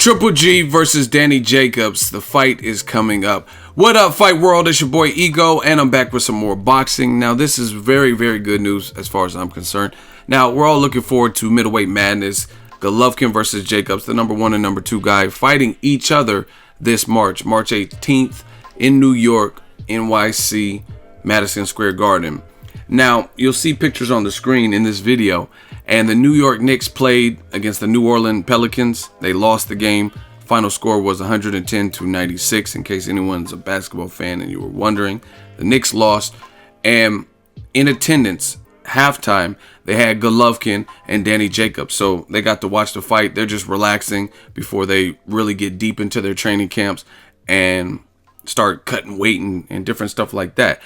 Triple G versus Gennady Jacobs. The fight is coming up. What up, Fight World? It's your boy Ego, and I'm back with some more boxing. Now, this is very, very good news as far as I'm concerned. Now, we're all looking forward to middleweight madness. Golovkin versus Jacobs, the number 1 and number 2 guy, fighting each other this March 18th in New York, NYC, Madison Square Garden. Now, you'll see pictures on the screen in this video. And the New York Knicks played against the New Orleans Pelicans. They lost the game. Final score was 110-96, in case anyone's a basketball fan and you were wondering. The Knicks lost. And in attendance, halftime, they had Golovkin and Gennady Jacobs. So they got to watch the fight. They're just relaxing before they really get deep into their training camps and start cutting weight and different stuff like that.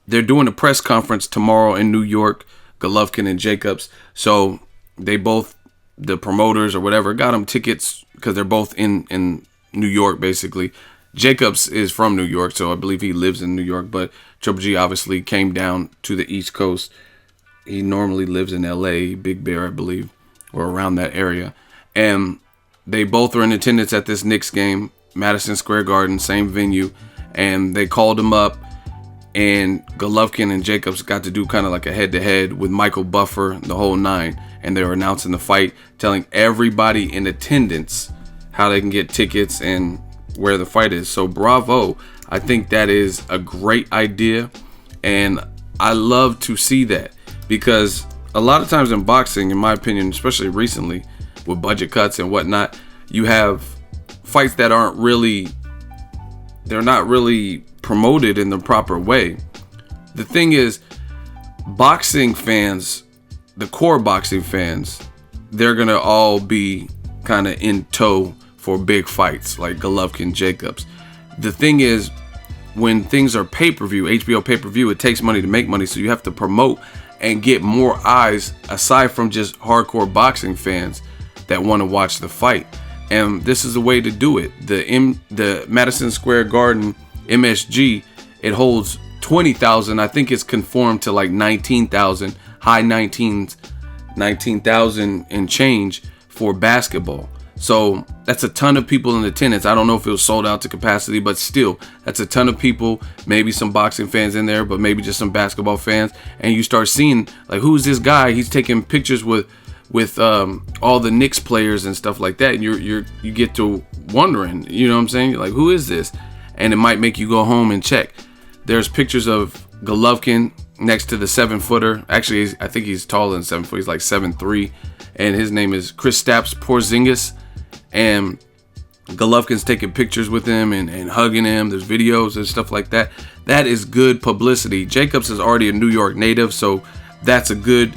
They're doing a press conference tomorrow in New York, Golovkin and Jacobs. So they both, the promoters or whatever, got them tickets because they're both in New York, basically. Jacobs is from New York, so I believe he lives in New York. But Triple G obviously came down to the East Coast. He normally lives in LA, Big Bear, I believe, or around that area. And they both are in attendance at this Knicks game, Madison Square Garden, same venue. And they called him up. And Golovkin and Jacobs got to do kind of like a head-to-head with Michael Buffer, the whole nine. And they were announcing the fight, telling everybody in attendance how they can get tickets and where the fight is. So bravo. I think that is a great idea. And I love to see that because a lot of times in boxing, in my opinion, especially recently with budget cuts and whatnot, you have fights that aren't really, they're not really promoted in the proper way. The thing is, boxing fans, the core boxing fans, they're gonna all be kind of in tow for big fights like Golovkin Jacobs. The thing is, when things are pay-per-view, HBO pay-per-view, it takes money to make money, so you have to promote and get more eyes aside from just hardcore boxing fans that want to watch the fight. And this is the way to do it. The Madison Square Garden MSG, it holds 20,000. I think it's conformed to like 19,000, high 19s, 19,000 and change for basketball. So that's a ton of people in attendance. I don't know if it was sold out to capacity, but still, that's a ton of people. Maybe some boxing fans in there, but maybe just some basketball fans. And you start seeing like, who's this guy? He's taking pictures with all the Knicks players and stuff like that. And you get to wondering, you know what I'm saying? You're like, who is this? And it might make you go home and check. There's pictures of Golovkin next to the 7-footer. Actually, I think he's taller than 7 foot. He's like 7'3", and his name is Kristaps Porzingis. And Golovkin's taking pictures with him and hugging him. There's videos and stuff like that. That is good publicity. Jacobs is already a New York native, so that's a good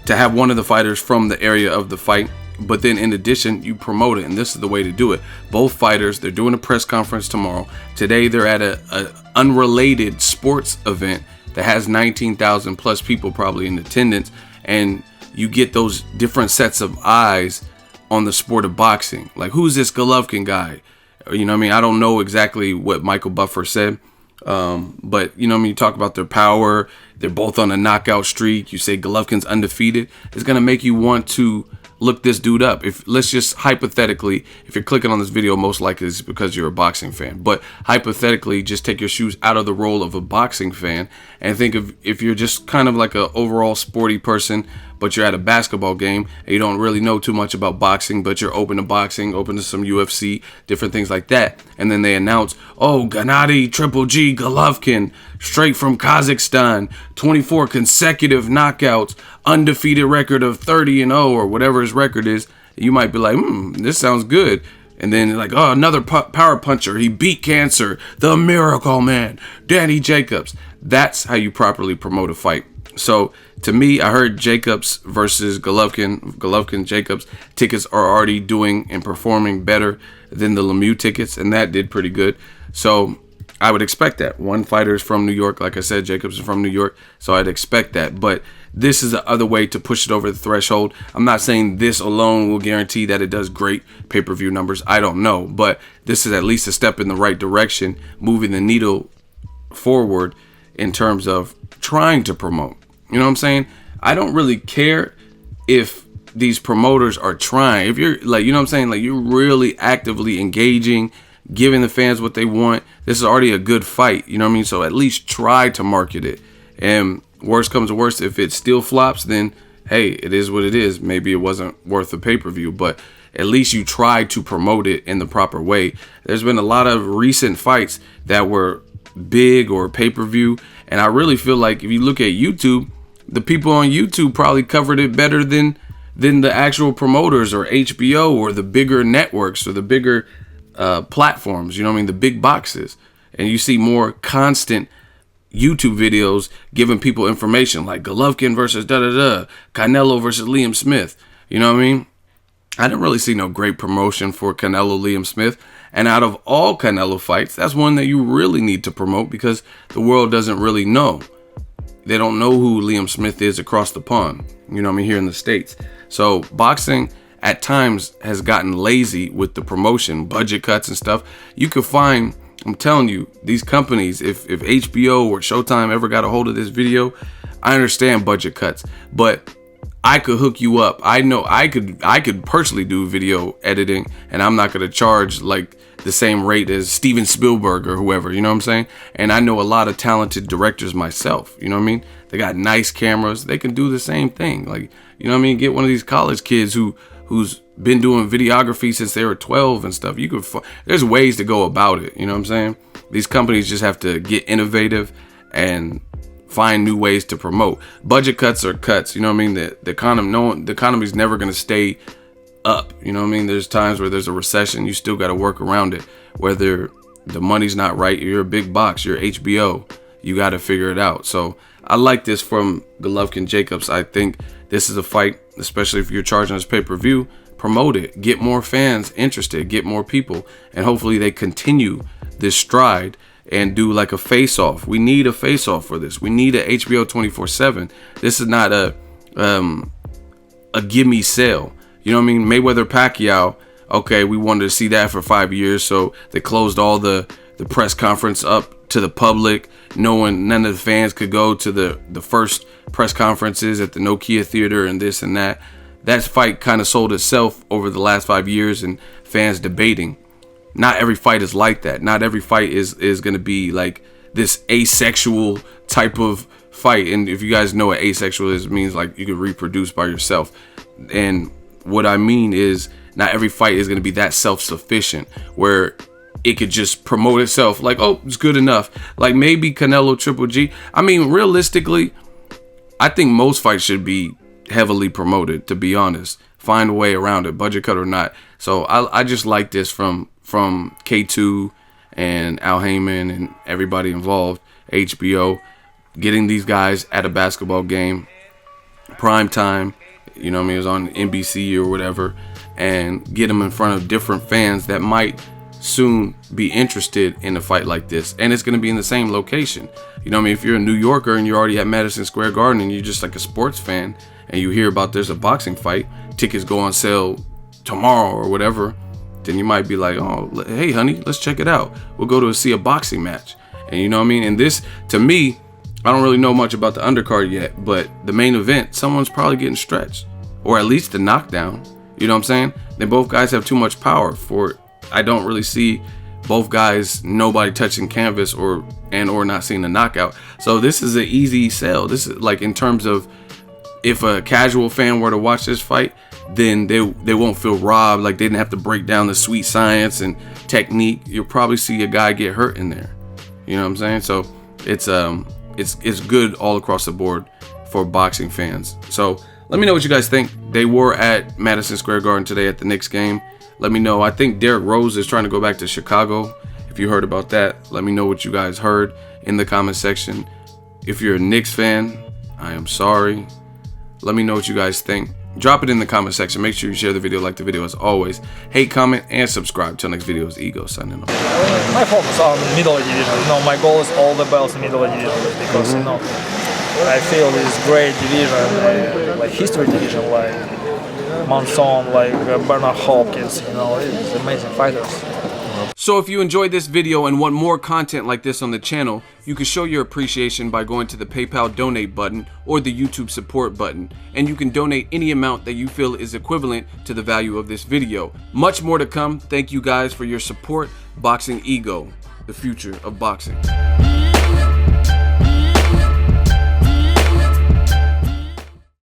to have one of the fighters from the area of the fight. But then in addition, you promote it, and this is the way to do it. Both fighters, they're doing a press conference tomorrow. Today, they're at a unrelated sports event that has 19,000 plus people probably in attendance, and you get those different sets of eyes on the sport of boxing. Like, who's this Golovkin guy? You know what I mean? I don't know exactly what Michael Buffer said, but you know what I mean? You talk about their power. They're both on a knockout streak. You say Golovkin's undefeated. It's going to make you want to look this dude up. If let's just hypothetically, if you're clicking on this video, most likely it's because you're a boxing fan. But hypothetically, just take your shoes out of the role of a boxing fan and think of if you're just kind of like a overall sporty person, but you're at a basketball game and you don't really know too much about boxing, but you're open to boxing, open to some UFC, different things like that. And then they announce, oh, Gennady Triple G Golovkin, straight from Kazakhstan, 24 consecutive knockouts, undefeated record of 30-0 or whatever his record is. You might be like, this sounds good. And then like, oh, another power puncher. He beat cancer. The miracle man, Gennady Jacobs. That's how you properly promote a fight. So to me, I heard Jacobs versus Golovkin Jacobs tickets are already doing and performing better than the Lemieux tickets, and that did pretty good. So I would expect that. One fighter is from New York. Like I said, Jacobs is from New York, so I'd expect that. But this is the other way to push it over the threshold. I'm not saying this alone will guarantee that it does great pay-per-view numbers. I don't know. But this is at least a step in the right direction, moving the needle forward in terms of trying to promote. You know what I'm saying? I don't really care if these promoters are trying, if you're like, you know what I'm saying, like you're really actively engaging, giving the fans what they want, this is already a good fight, you know what I mean? So at least try to market it. And worst comes to worst, if it still flops, then hey, it is what it is. Maybe it wasn't worth the pay-per-view, but at least you tried to promote it in the proper way. There's been a lot of recent fights that were big or pay-per-view, and I really feel like if you look at YouTube, the people on YouTube probably covered it better than the actual promoters or HBO or the bigger networks or the bigger platforms, you know what I mean, the big boxes. And you see more constant YouTube videos giving people information like Golovkin versus da-da-da, Canelo versus Liam Smith, you know what I mean? I didn't really see no great promotion for Canelo Liam Smith. And out of all Canelo fights, that's one that you really need to promote because the world doesn't really know. They don't know who Liam Smith is across the pond, you know what I mean, here in the States. So boxing at times has gotten lazy with the promotion, budget cuts and stuff. You could find, I'm telling you, these companies, if HBO or Showtime ever got a hold of this video, I understand budget cuts, but I could hook you up. I know I could personally do video editing, and I'm not going to charge like the same rate as Steven Spielberg or whoever, you know what I'm saying? And I know a lot of talented directors myself, you know what I mean? They got nice cameras. They can do the same thing. Like, you know what I mean? Get one of these college kids who's been doing videography since they were 12 and stuff. You could there's ways to go about it, you know what I'm saying? These companies just have to get innovative and find new ways to promote. Budget cuts are cuts, you know what I mean? The economy's never going to stay up, you know what I mean? There's times where there's a recession, you still got to work around it. Whether the money's not right, you're a big box, you're HBO, you got to figure it out. So I like this from Golovkin Jacobs. I think this is a fight, especially if you're charging us pay-per-view, promote it, get more fans interested, get more people, and hopefully they continue this stride and do like a face-off. We need a face-off for this. We need a HBO 24/7. This is not a gimme sale. You know what I mean? Mayweather Pacquiao, okay, we wanted to see that for 5 years, so they closed all the press conference up to the public. None of the fans could go to the first press conferences at the Nokia Theater and this and that. That fight kind of sold itself over the last 5 years and fans debating. Not every fight is like that. Not every fight is going to be like this asexual type of fight. And if you guys know what asexual is, it means like you can reproduce by yourself. And what I mean is not every fight is going to be that self-sufficient where it could just promote itself like, oh, it's good enough. Like maybe Canelo Triple G. I mean, realistically, I think most fights should be heavily promoted, to be honest. Find a way around it, budget cut or not. So I just like this from K2 and Al Heyman and everybody involved, HBO, getting these guys at a basketball game, prime time, you know what I mean, it was on NBC or whatever, and get them in front of different fans that might soon be interested in a fight like this. And it's going to be in the same location. You know what I mean? If you're a New Yorker and you're already at Madison Square Garden and you're just like a sports fan and you hear about there's a boxing fight, tickets go on sale tomorrow or whatever, then you might be like, oh, hey, honey, let's check it out. We'll go to see a boxing match. And you know what I mean? And this, to me, I don't really know much about the undercard yet, but the main event, someone's probably getting stretched, or at least the knockdown. You know what I'm saying? Then both guys have too much power for. I don't really see both guys, nobody touching canvas or not seeing a knockout. So this is an easy sell. This is like in terms of if a casual fan were to watch this fight, then they won't feel robbed. Like they didn't have to break down the sweet science and technique. You'll probably see a guy get hurt in there. You know what I'm saying? So it's good all across the board for boxing fans. So let me know what you guys think. They were at Madison Square Garden today at the Knicks game. Let me know. I think Derrick Rose is trying to go back to Chicago. If you heard about that, let me know what you guys heard in the comment section. If you're a Knicks fan, I am sorry. Let me know what you guys think. Drop it in the comment section. Make sure you share the video, like the video as always. Hate, comment, and subscribe. Till next video is Ego signing off. My focus on middle division. You know, my goal is all the belts in middle division because you know I feel this great division, like history division, like Monson, like Bernard Hopkins. You know, it's amazing fighters. So if you enjoyed this video and want more content like this on the channel, you can show your appreciation by going to the PayPal donate button or the YouTube support button, and you can donate any amount that you feel is equivalent to the value of this video. Much more to come. Thank you guys for your support. Boxingego, the future of boxing.